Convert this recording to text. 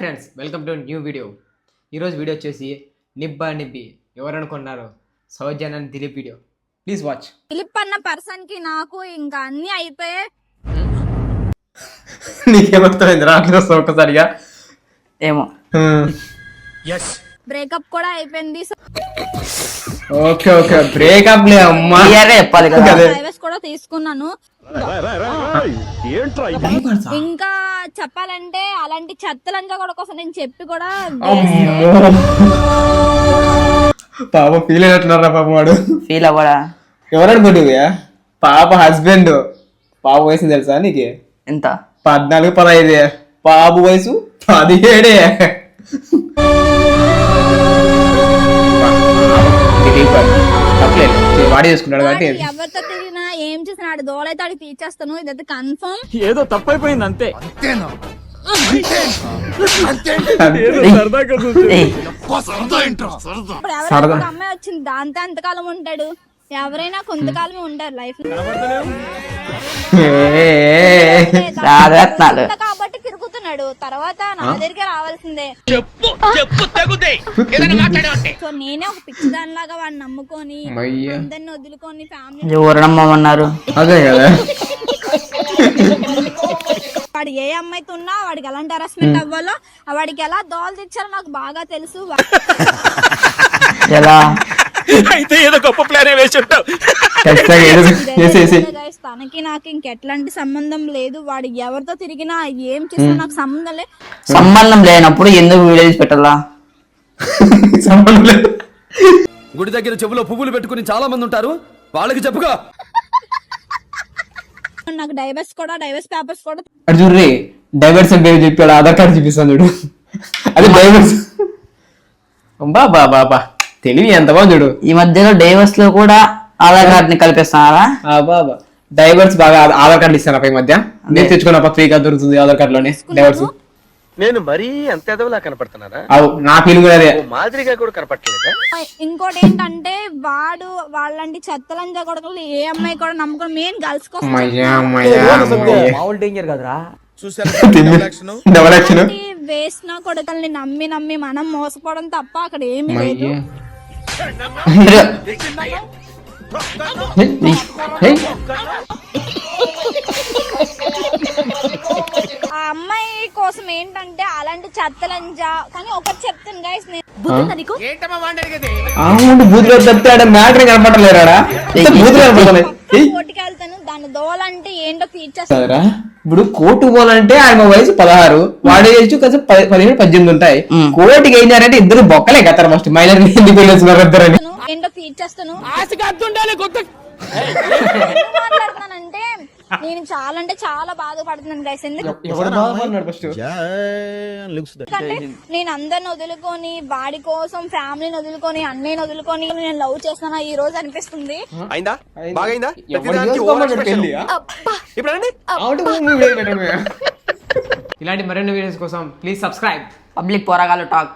Friends, welcome to new video. ఈరోజు video వచ్చేసి నిబ్బా నిబ్బి ఎవరనుకున్నారు, Sowjanya and Dileep video. Please watch. Dileep అన్న పర్సన్ కి నాకు ఇంకా అన్ని అయిపోయాయి. నీకేమవుతుంది రాట్లేదు ఒక్కసారిగా ఏమో. బ్రేకప్ కూడా అయిపోయింది. ఓకే ఓకే బ్రేకప్ లే అమ్మా చెప్పాలి కదా. డైవర్స్ కూడా తీసుకున్నాను. ఇంకా చెప్పాలంటే అలాంటి చెత్తలంగా కూడా కోసం నేను చెప్పి కూడా పాప ఫీల్ అయినట్టున్నారా పాప వాడు. ఫీల్ అవ్వడా? ఎవరనుకుంటుగా పాప హస్బెండ్. పాప వయసు తెలుసా నీకు? ఎంత? 14-15. బాబు వయసు 17. వాడి చేసుకున్నాడు కాబట్టి ఎవరితో తిరిగినా ఏం చేసినా ఆడు దోలైతే ఆడికి తీర్చేస్తాను. ఇదైతే కన్ఫర్మ్. ఏదో తప్పైపోయింది అంతే. ఇప్పుడు ఎవరైనా ఒక అమ్మాయి వచ్చింది దాంతో ఎంతకాలం ఉంటాడు? ఎవరైనా కొంతకాలమే ఉంటారు లైఫ్ లో కాబట్టి తిరుగుతున్నాడు. తర్వాత నా దగ్గరికి రావాల్సిందే. సో నేనే ఒక పిచ్చి దానిలాగా వాడిని నమ్ముకొని అందరిని వదులుకొని ఫ్యామిలీ ఎవరు నమ్మమన్నారు? అదే కదా. వాడు ఏ అమ్మాయితో ఉన్నా వాడికి ఎలాంటి హరాస్మెంట్ అవ్వాలో, వాడికి ఎలా దోలు తెచ్చారో నాకు బాగా తెలుసు. ఎలా అయితే ఏదో గొప్ప ప్లాన్ వేసి ఉంటావు. తనకి నాకు ఇంకెట్లాంటి సంబంధం లేదు. వాడు ఎవరితో తిరిగినా ఏం చేసినా నాకు సంబంధం లేదు. సంబంధం లేనప్పుడు ఎందుకు వీడియో తీసి పెట్టాలా? సంబంధం లేదు. గుడి దగ్గర చెవులో పువ్వులు పెట్టుకుని చాలా మంది ఉంటారు, వాళ్ళకి చెప్పుకో. నాకు డైవర్స్ పేపర్స్ కూడా అటు చూడ్రి, డైవర్స్ అంటే చెప్పాడు. ఆధార్ కార్డు చూపిస్తాను చూడు, అది డైవర్స్. బాబా బాబా తెలివి ఎంత బాగా చూడు. ఈ మధ్యలో డైవర్స్ లో కూడా ఆధార్ కార్డ్ ని కలిపిస్తున్నారా? బాబా డైవర్స్ బాగా ఆధార్ కార్డు ఇస్తాను ఈ మధ్య. నేను తెచ్చుకున్న ఫ్రీగా దొరుకుతుంది ఆధార్ కార్డు లోనే డైవర్స్. నేను మరీ అంత ఎదవలా కనపడుతున్నారా? నా ఫీలింగ్ కూడా అదే. మాదిరిగా కూడా కనపడలేదా? ఇంకోటి ఏంటంటే వాడు వాళ్ళంటి చెత్తలంజా కొడుకులు ఏ అమ్మాయి కూడా నమ్మకం. మెయిన్ గర్ల్స్ కోసం మామూలు డేంజర్ కదరా. వేసిన కొడుకుల్ని నమ్మి నమ్మి మనం మోసపోవడం తప్ప అక్కడ ఏమి లేదు. ఆ అమ్మాయి కోసం ఏంటంటే అలాంటి చెత్తలంజా. కానీ ఒకటి చెప్తాను గైస్, బూతులో చెప్తాడు మ్యాటర్ కనపడలేరా? కోర్టుకి వెళ్తాను. దాని దోలంటే ఏంటో తీర్చేస్తారా? ఇప్పుడు కోర్టు పోవాలంటే ఆయన వయసు 16, వాడే ఏజ్ కొంచెం 17-18 ఉంటాయి. కోర్టుకి అయినారంటే ఇద్దరు బొక్కలే కదా. ఫస్ట్ మైనర్ ఎందుకు వెళ్ళొచ్చున్నారు ఏంటో తీర్చేస్తాను. మాట్లాడుతున్నానంటే నేను చాలా అంటే చాలా బాధపడుతున్నాను గైస్. ఎందుకంటే నేను అందరిని వదులుకొని వాడి కోసం ఫ్యామిలీని వదులుకొని అన్నయ్యని వదులుకొని నేను లవ్ చేస్తాను ఈ రోజు అనిపిస్తుంది. ఇలాంటి మరిన్ని వీడియోస్ కోసం ప్లీజ్ సబ్స్క్రైబ్ పబ్లిక్ పోరాగాలు టాక్.